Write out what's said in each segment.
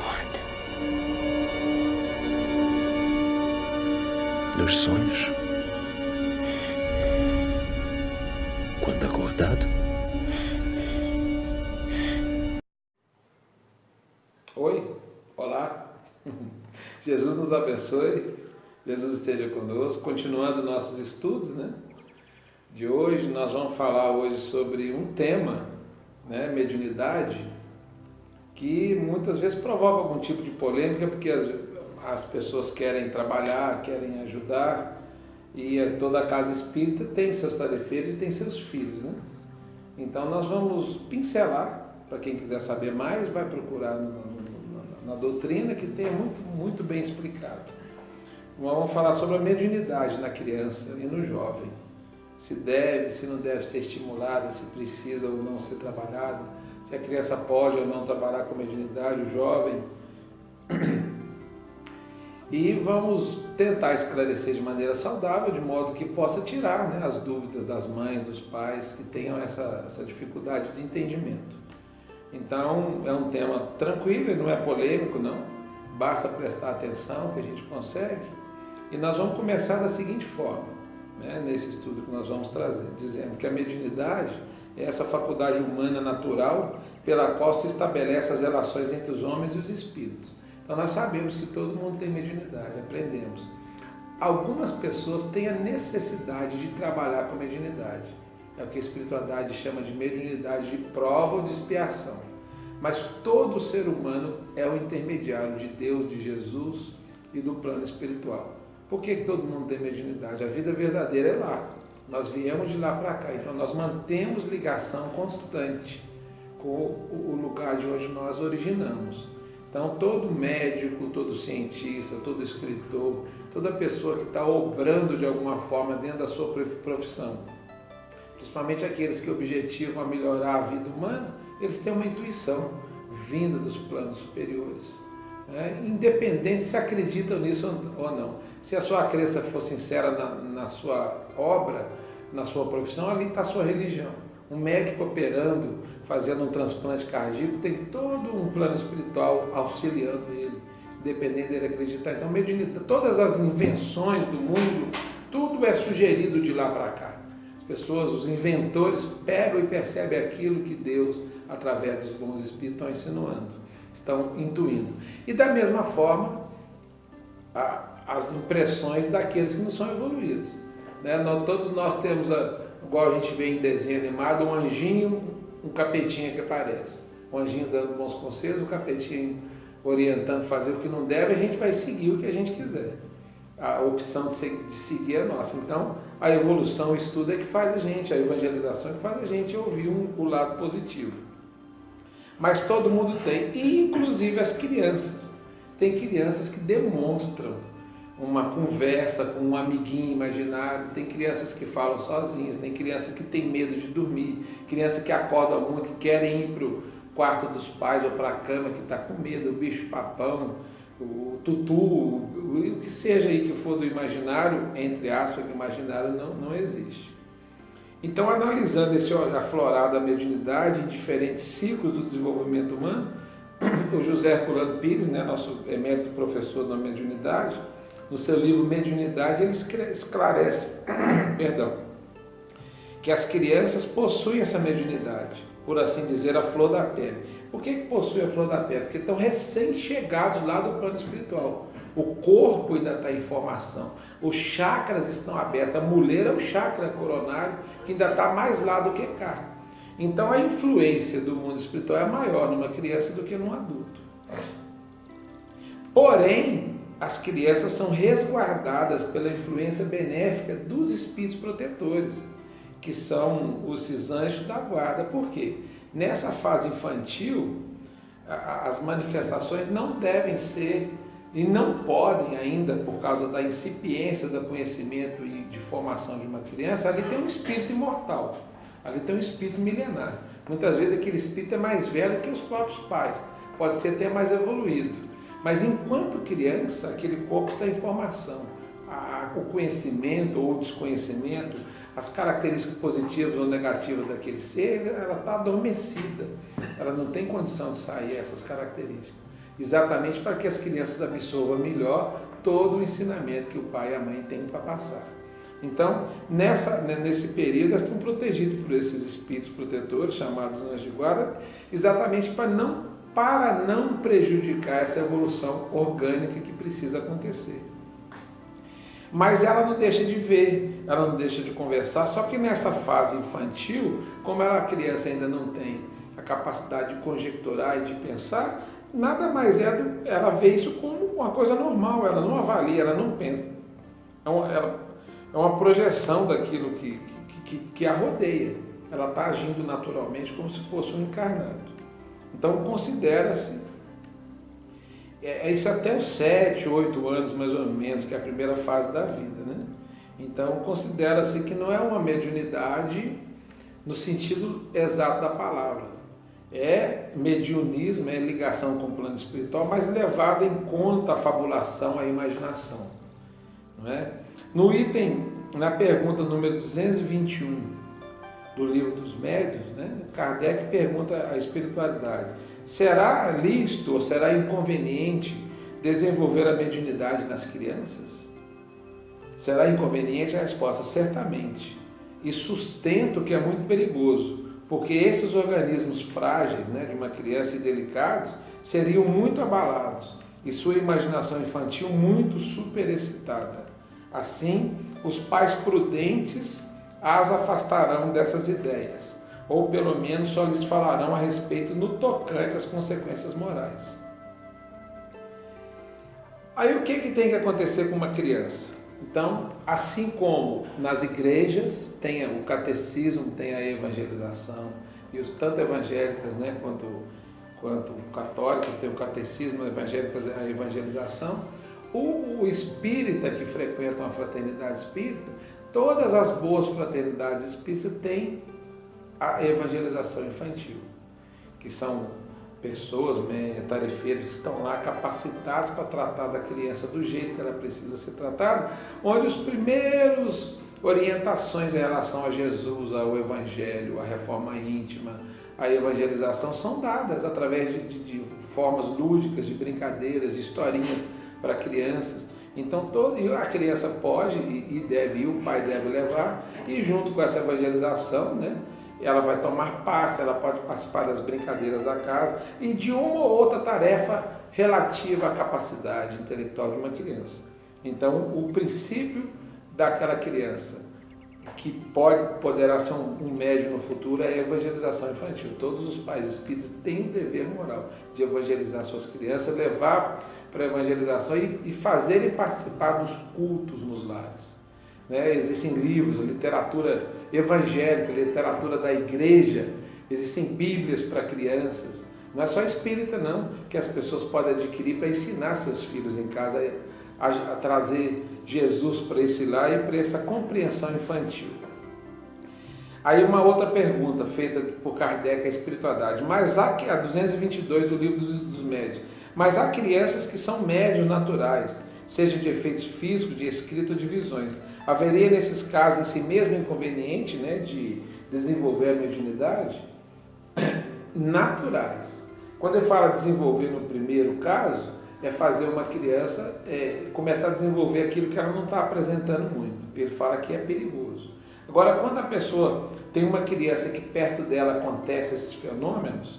Acorda. Nos sonhos, quando acordado. Oi, olá, Jesus nos abençoe, Jesus esteja conosco, continuando nossos estudos, de hoje. Nós vamos falar hoje sobre um tema, mediunidade, que muitas vezes provoca algum tipo de polêmica, porque as pessoas querem trabalhar, querem ajudar, e toda casa espírita tem seus tarefeiros e tem seus filhos, Então nós vamos pincelar, para quem quiser saber mais, vai procurar na doutrina, que tem muito bem explicado. Vamos falar sobre a mediunidade na criança e no jovem. Se deve, se não deve ser estimulada, se precisa ou não ser trabalhada, se a criança pode ou não trabalhar com mediunidade, o jovem. E vamos tentar esclarecer de maneira saudável, de modo que possa tirar as dúvidas das mães, dos pais que tenham essa dificuldade de entendimento. Então, é um tema tranquilo, não é polêmico, não. Basta prestar atenção que a gente consegue. E nós vamos começar da seguinte forma, nesse estudo que nós vamos trazer, dizendo que a mediunidade é essa faculdade humana natural pela qual se estabelece as relações entre os homens e os espíritos. Então, nós sabemos que todo mundo tem mediunidade, aprendemos. Algumas pessoas têm a necessidade de trabalhar com a mediunidade. É o que a espiritualidade chama de mediunidade de prova ou de expiação. Mas todo ser humano é o intermediário de Deus, de Jesus e do plano espiritual. Por que todo mundo tem mediunidade? A vida verdadeira é lá. Nós viemos de lá para cá. Então nós mantemos ligação constante com o lugar de onde nós originamos. Então todo médico, todo cientista, todo escritor, toda pessoa que está obrando de alguma forma dentro da sua profissão, principalmente aqueles que objetivam a melhorar a vida humana, eles têm uma intuição vinda dos planos superiores. Independente se acreditam nisso ou não. Se a sua crença for sincera na sua obra, na sua profissão, ali está a sua religião. Um médico operando, fazendo um transplante cardíaco, tem todo um plano espiritual auxiliando ele, independente dele acreditar. Então, mediunidade, todas as invenções do mundo, tudo é sugerido de lá para cá. Pessoas, os inventores, pegam e percebem aquilo que Deus, através dos bons espíritos, estão insinuando, estão intuindo. E da mesma forma, as impressões daqueles que não são evoluídos. Todos nós temos, igual a gente vê em desenho animado, um anjinho, um capetinha que aparece. Um anjinho dando bons conselhos, um capetinho orientando a fazer o que não deve, a gente vai seguir o que a gente quiser. A opção de seguir é nossa. Então, a evolução, o estudo é que faz a gente, a evangelização é que faz a gente ouvir o lado positivo. Mas todo mundo tem, inclusive as crianças. Tem crianças que demonstram uma conversa com um amiguinho imaginário, tem crianças que falam sozinhas, tem crianças que têm medo de dormir, crianças que acordam muito, que querem ir para o quarto dos pais ou para a cama, que está com medo, o bicho-papão, o tutu, o que seja aí que for do imaginário, entre aspas, que o imaginário não existe. Então, analisando esse aflorar da mediunidade em diferentes ciclos do desenvolvimento humano, o José Herculano Pires, nosso emérito professor da mediunidade, no seu livro Mediunidade, ele esclarece que as crianças possuem essa mediunidade, por assim dizer, a flor da pele. Por que possui a flor da pele? Porque estão recém-chegados lá do plano espiritual. O corpo ainda está em formação. Os chakras estão abertos. A muleira é o chakra coronário, que ainda está mais lá do que cá. Então a influência do mundo espiritual é maior numa criança do que num adulto. Porém, as crianças são resguardadas pela influência benéfica dos espíritos protetores, que são esses anjos da guarda. Por quê? Nessa fase infantil, as manifestações não devem ser e não podem ainda, por causa da incipiência do conhecimento e de formação de uma criança, ali tem um espírito imortal, ali tem um espírito milenar. Muitas vezes aquele espírito é mais velho que os próprios pais, pode ser até mais evoluído. Mas enquanto criança, aquele corpo está em formação. O conhecimento ou o desconhecimento, as características positivas ou negativas daquele ser, ela está adormecida. Ela não tem condição de sair essas características. exatamente para que as crianças absorvam melhor todo o ensinamento que o pai e a mãe têm para passar. Então, nesse período, elas estão protegidas por esses espíritos protetores, chamados anjos de guarda, exatamente para não prejudicar essa evolução orgânica que precisa acontecer. Mas ela não deixa de ver, ela não deixa de conversar, só que nessa fase infantil, como a criança ainda não tem a capacidade de conjecturar e de pensar, nada mais ela vê isso como uma coisa normal, ela não avalia, ela não pensa. É uma projeção daquilo que a rodeia. Ela está agindo naturalmente como se fosse um encarnado. Então considera-se, isso até os 7, 8 anos mais ou menos, que é a primeira fase da vida, né? Então considera-se que não é uma mediunidade no sentido exato da palavra. É mediunismo, é ligação com o plano espiritual, mas levado em conta a fabulação, a imaginação. Não é? No item, na pergunta número 221 do Livro dos Médiuns, né, Kardec pergunta à espiritualidade: será lícito ou será inconveniente desenvolver a mediunidade nas crianças? Será inconveniente? A resposta: certamente. E sustento que é muito perigoso, porque esses organismos frágeis, né, de uma criança e delicados seriam muito abalados e sua imaginação infantil muito superexcitada. Assim, os pais prudentes as afastarão dessas ideias, ou pelo menos só lhes falarão a respeito no tocante às consequências morais. Aí o que tem que acontecer com uma criança? Então, assim como nas igrejas tem o catecismo, tem a evangelização, e tanto evangélicas, né, quanto católicas tem o catecismo, evangélicas a evangelização, o espírita que frequenta uma fraternidade espírita, todas as boas fraternidades espíritas têm a evangelização infantil, que são pessoas, tarefeiros que estão lá capacitados para tratar da criança do jeito que ela precisa ser tratada, onde os primeiros orientações em relação a Jesus, ao Evangelho, à reforma íntima, à evangelização são dadas através de formas lúdicas, de brincadeiras, de historinhas para crianças. Então a criança pode e deve, e o pai deve levar, e junto com essa evangelização, né, ela vai tomar parte, ela pode participar das brincadeiras da casa e de uma ou outra tarefa relativa à capacidade intelectual de uma criança. Então, o princípio daquela criança que poderá ser um médium no futuro é a evangelização infantil. Todos os pais espíritas têm o dever moral de evangelizar suas crianças, levar para a evangelização e fazerem participar dos cultos nos lares. Né? Existem livros, literatura evangélica, literatura da igreja, existem bíblias para crianças. Não é só espírita não, que as pessoas podem adquirir para ensinar seus filhos em casa a trazer Jesus para esse lar e para essa compreensão infantil. Aí uma outra pergunta feita por Kardec à espiritualidade, mas há a 222 do Livro dos Médiuns, mas há crianças que são médiuns naturais, seja de efeitos físicos, de escrita ou de visões. Haveria nesses casos esse mesmo inconveniente, né, de desenvolver a mediunidade? Naturais. Quando ele fala desenvolver no primeiro caso, é fazer uma criança começar a desenvolver aquilo que ela não está apresentando muito. Ele fala que é perigoso. Agora, quando a pessoa tem uma criança que perto dela acontece esses fenômenos,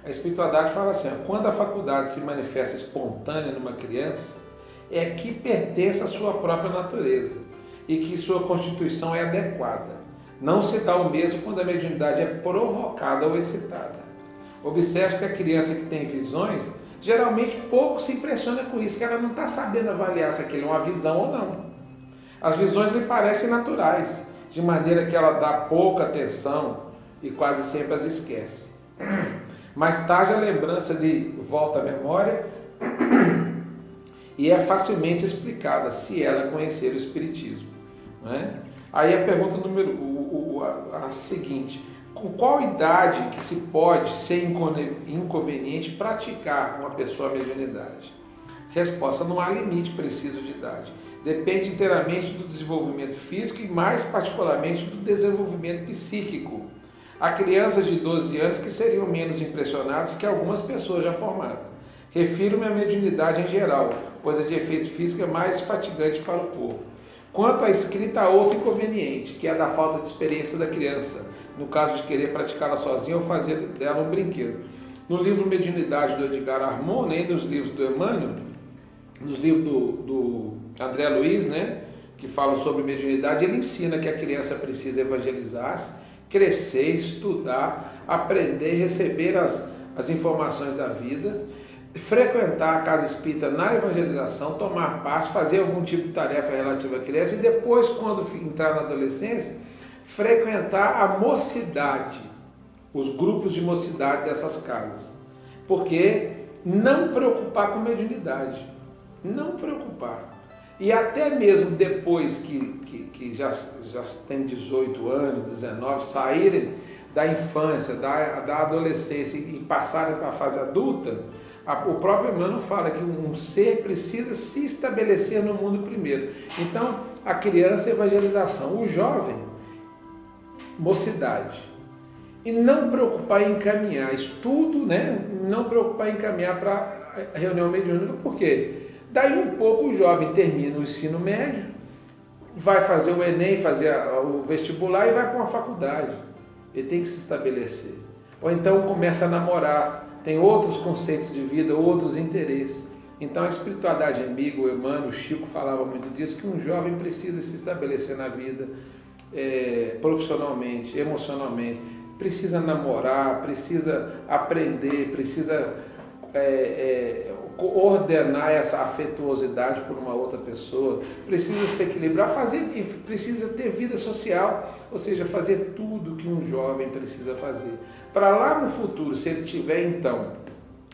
a espiritualidade fala assim, quando a faculdade se manifesta espontânea numa criança, é que pertence à sua própria natureza e que sua constituição é adequada. Não se dá o mesmo quando a mediunidade é provocada ou excitada. Observe que a criança que tem visões, geralmente pouco se impressiona com isso, que ela não está sabendo avaliar se aquilo é uma visão ou não. As visões lhe parecem naturais, de maneira que ela dá pouca atenção e quase sempre as esquece. Mais tarde a lembrança lhe volta à memória e é facilmente explicada se ela conhecer o Espiritismo. Não é? Aí a pergunta a seguinte: com qual idade que se pode ser inconveniente praticar uma pessoa a mediunidade? Resposta: não há limite preciso de idade. Depende inteiramente do desenvolvimento físico e mais particularmente do desenvolvimento psíquico. Há crianças de 12 anos que seriam menos impressionadas que algumas pessoas já formadas. Refiro-me à mediunidade em geral, pois a de efeitos físicos é mais fatigante para o corpo. Quanto à escrita, há outro inconveniente, que é a da falta de experiência da criança, no caso de querer praticá-la sozinha ou fazer dela um brinquedo. No livro Mediunidade do Edgar Armand, nem nos livros do Emmanuel, nos livros do André Luiz, né, que falam sobre mediunidade, ele ensina que a criança precisa evangelizar-se, crescer, estudar, aprender, receber as informações da vida, frequentar a casa espírita na evangelização, tomar passo, fazer algum tipo de tarefa relativa à criança e depois, quando entrar na adolescência, frequentar a mocidade, os grupos de mocidade dessas casas. Porque não preocupar com mediunidade, não preocupar. E até mesmo depois que já tem 18 anos, 19, saírem da infância, da adolescência e passarem para a fase adulta, o próprio Emmanuel fala que um ser precisa se estabelecer no mundo primeiro. Então, a criança, evangelização, o jovem, mocidade. E não preocupar em encaminhar estudo, né? Não preocupar em encaminhar para a reunião mediúnica. Por quê? Daí um pouco o jovem termina o ensino médio, vai fazer o Enem, fazer o vestibular e vai para uma faculdade. Ele tem que se estabelecer. Ou então começa a namorar, tem outros conceitos de vida, outros interesses. Então a espiritualidade amiga, o Emmanuel, o Chico falava muito disso, que um jovem precisa se estabelecer na vida profissionalmente, emocionalmente, precisa namorar, precisa aprender, precisa ordenar essa afetuosidade por uma outra pessoa, precisa se equilibrar, precisa ter vida social, ou seja, fazer tudo que um jovem precisa fazer. Para lá no futuro, se ele tiver então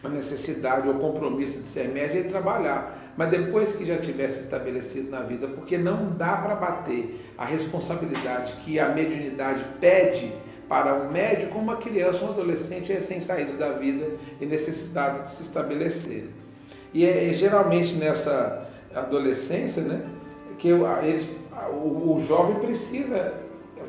a necessidade ou compromisso de ser médium, ele trabalhar. Mas depois que já tivesse estabelecido na vida, porque não dá para bater a responsabilidade que a mediunidade pede para um médium como uma criança, um adolescente recém-saídos da vida e necessidade de se estabelecer. E é geralmente nessa adolescência, né, que o jovem precisa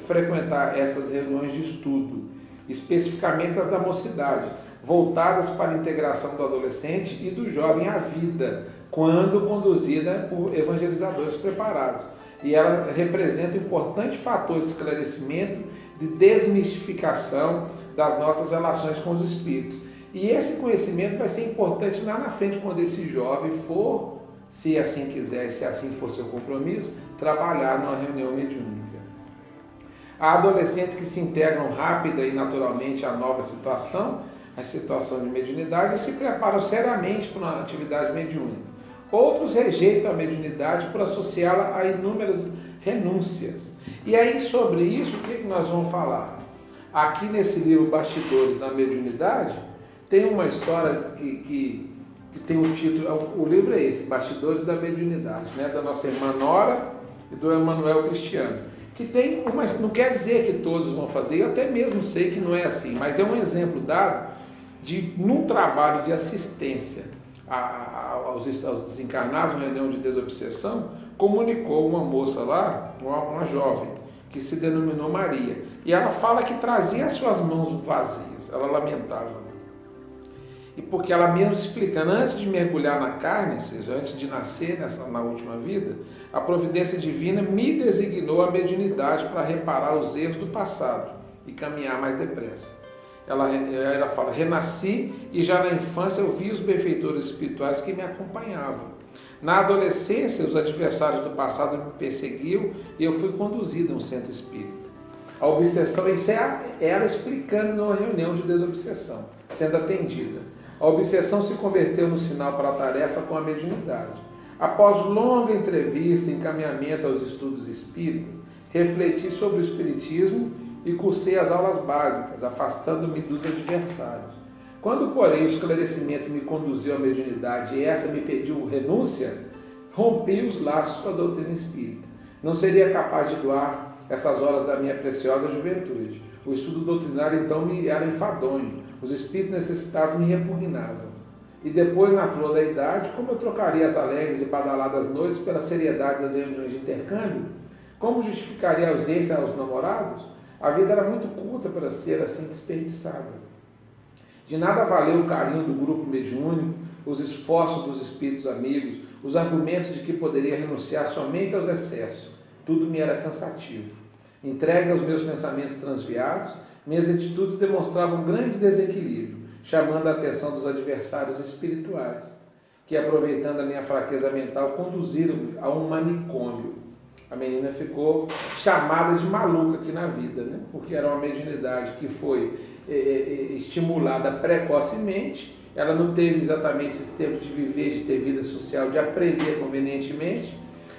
frequentar essas reuniões de estudo, especificamente as da mocidade, voltadas para a integração do adolescente e do jovem à vida, quando conduzida por evangelizadores preparados. E ela representa um importante fator de esclarecimento, de desmistificação das nossas relações com os espíritos. E esse conhecimento vai ser importante lá na frente, quando esse jovem for, se assim quiser, se assim for seu compromisso, trabalhar numa reunião mediúnica. Há adolescentes que se integram rápida e naturalmente à nova situação, a situação de mediunidade, e se preparam seriamente para uma atividade mediúnica. Outros rejeitam a mediunidade por associá-la a inúmeras renúncias. E aí, sobre isso, o que nós vamos falar? Aqui nesse livro Bastidores da Mediunidade, tem uma história que tem um título, o livro é esse, Bastidores da Mediunidade, né, da nossa irmã Nora e do Emanuel Cristiano, que tem não quer dizer que todos vão fazer, eu até mesmo sei que não é assim, mas é um exemplo dado num trabalho de assistência aos desencarnados, uma reunião de desobsessão, comunicou uma moça lá, uma jovem, que se denominou Maria, e ela fala que trazia as suas mãos vazias, ela lamentava. E porque ela mesmo explicando, antes de mergulhar na carne, ou seja, antes de nascer na última vida, a providência divina me designou a mediunidade para reparar os erros do passado e caminhar mais depressa. Ela fala, renasci e já na infância eu vi os benfeitores espirituais que me acompanhavam. Na adolescência, os adversários do passado me perseguiam e eu fui conduzida a um centro espírita. A obsessão, isso é ela explicando numa reunião de desobsessão, sendo atendida. A obsessão se converteu no sinal para a tarefa com a mediunidade. Após longa entrevista e encaminhamento aos estudos espíritas, refleti sobre o espiritismo e cursei as aulas básicas, afastando-me dos adversários. Quando, porém, o esclarecimento me conduziu à mediunidade e essa me pediu renúncia, rompi os laços com a doutrina espírita. Não seria capaz de doar essas horas da minha preciosa juventude. O estudo doutrinário, então, me era enfadonho. Os espíritos necessitados me repugnavam. E depois, na flor da idade, como eu trocaria as alegres e badaladas noites pela seriedade das reuniões de intercâmbio? Como justificaria a ausência aos namorados? A vida era muito curta para ser assim desperdiçada. De nada valeu o carinho do grupo mediúnico, os esforços dos espíritos amigos, os argumentos de que poderia renunciar somente aos excessos. Tudo me era cansativo. Entregue aos meus pensamentos transviados, minhas atitudes demonstravam um grande desequilíbrio, chamando a atenção dos adversários espirituais, que, aproveitando a minha fraqueza mental, conduziram-me a um manicômio. A menina ficou chamada de maluca aqui na vida, né? Porque era uma mediunidade que foi estimulada precocemente. Ela não teve exatamente esse tempo de viver, de ter vida social, de aprender convenientemente,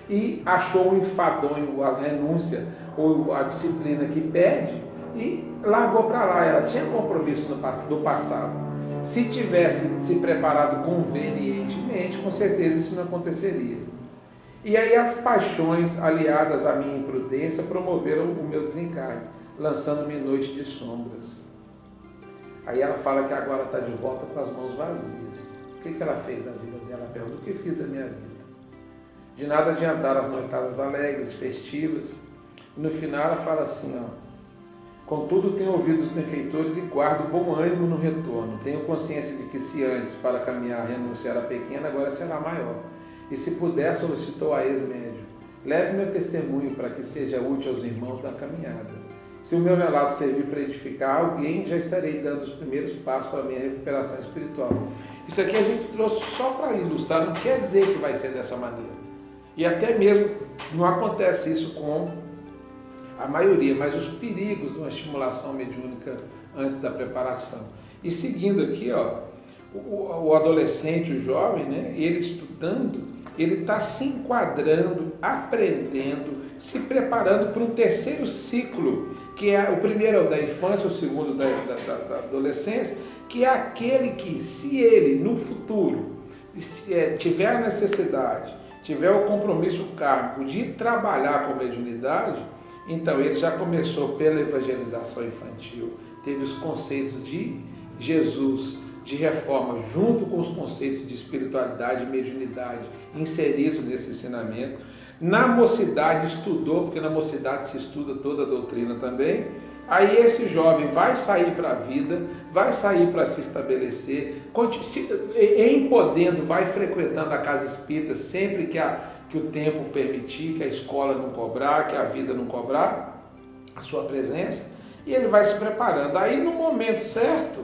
e achou um enfadonho, a renúncia ou a disciplina que pede, e largou para lá. Ela tinha compromisso do passado. Se tivesse se preparado convenientemente, com certeza isso não aconteceria. E aí as paixões, aliadas à minha imprudência, promoveram o meu desencarne, lançando-me em noite de sombras. Aí ela fala que agora está de volta com as mãos vazias. O que ela fez da vida dela? Ela pergunta: o que fiz da minha vida? De nada adiantaram as noitadas alegres, festivas. E no final ela fala assim, contudo tenho ouvido os benfeitores e guardo bom ânimo no retorno. Tenho consciência de que se antes para caminhar a renúncia era pequena, agora será maior. E se puder, solicitou a ex-médium: leve meu testemunho para que seja útil aos irmãos da caminhada. Se o meu relato servir para edificar alguém, já estarei dando os primeiros passos para a minha recuperação espiritual. Isso aqui a gente trouxe só para ilustrar, não quer dizer que vai ser dessa maneira. E até mesmo não acontece isso com a maioria, mas os perigos de uma estimulação mediúnica antes da preparação. E seguindo aqui, o adolescente, o jovem, né, ele estudando, ele está se enquadrando, aprendendo, se preparando para um terceiro ciclo, que é o primeiro é o da infância, o segundo da adolescência, que é aquele que, se ele no futuro tiver a necessidade, tiver o compromisso kármico de trabalhar com mediunidade, então ele já começou pela evangelização infantil, teve os conceitos de Jesus, de reforma, junto com os conceitos de espiritualidade e mediunidade inseridos nesse ensinamento. Na mocidade estudou, porque na mocidade se estuda toda a doutrina também. Aí esse jovem vai sair para a vida, vai sair para se estabelecer, em podendo, vai frequentando a casa espírita sempre que o tempo permitir, que a escola não cobrar, que a vida não cobrar a sua presença, e ele vai se preparando. Aí no momento certo,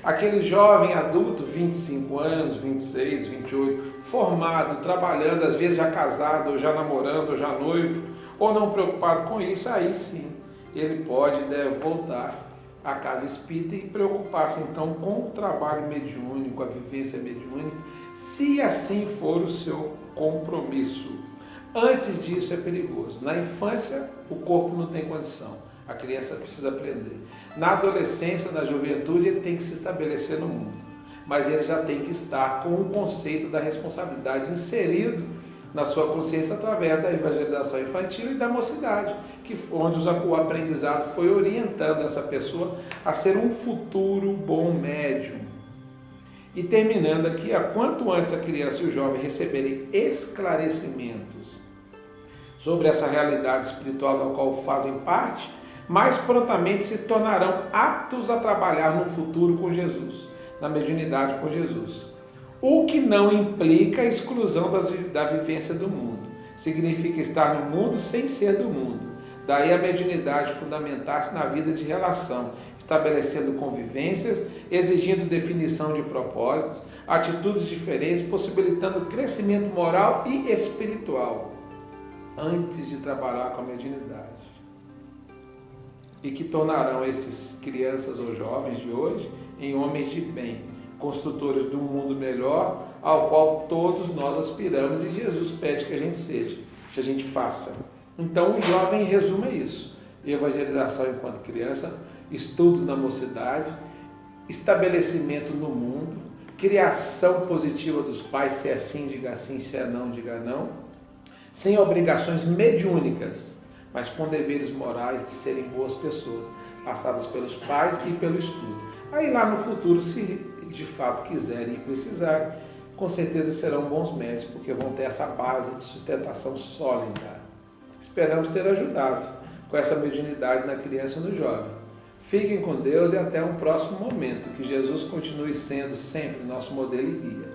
aquele jovem adulto, 25 anos, 26, 28, formado, trabalhando, às vezes já casado, ou já namorando, ou já noivo, ou não preocupado com isso, aí sim, ele pode e deve voltar à casa espírita e preocupar-se então com o trabalho mediúnico, a vivência mediúnica, se assim for o seu compromisso. Antes disso é perigoso. Na infância, o corpo não tem condição. A criança precisa aprender. Na adolescência, na juventude, ele tem que se estabelecer no mundo. Mas ele já tem que estar com o conceito da responsabilidade inserido na sua consciência através da evangelização infantil e da mocidade, onde o aprendizado foi orientando essa pessoa a ser um futuro bom médium. E terminando aqui, quanto antes a criança e o jovem receberem esclarecimentos sobre essa realidade espiritual da qual fazem parte, mais prontamente se tornarão aptos a trabalhar no futuro com Jesus, na mediunidade com Jesus. O que não implica a exclusão da vivência do mundo. Significa estar no mundo sem ser do mundo. Daí a mediunidade fundamentar-se na vida de relação, estabelecendo convivências, exigindo definição de propósitos, atitudes diferentes, possibilitando crescimento moral e espiritual, antes de trabalhar com a mediunidade. E que tornarão esses crianças ou jovens de hoje em homens de bem, construtores de um mundo melhor, ao qual todos nós aspiramos e Jesus pede que a gente seja, que a gente faça. Então o jovem, em resumo, é isso: evangelização enquanto criança, estudos na mocidade, estabelecimento no mundo, criação positiva dos pais, se é sim, diga sim, se é não, diga não, sem obrigações mediúnicas, mas com deveres morais de serem boas pessoas, passadas pelos pais e pelo estudo. Aí lá no futuro, se de fato quiserem e precisarem, com certeza serão bons médicos, porque vão ter essa base de sustentação sólida. Esperamos ter ajudado com essa mediunidade na criança e no jovem. Fiquem com Deus e até um próximo momento. Que Jesus continue sendo sempre nosso modelo e guia.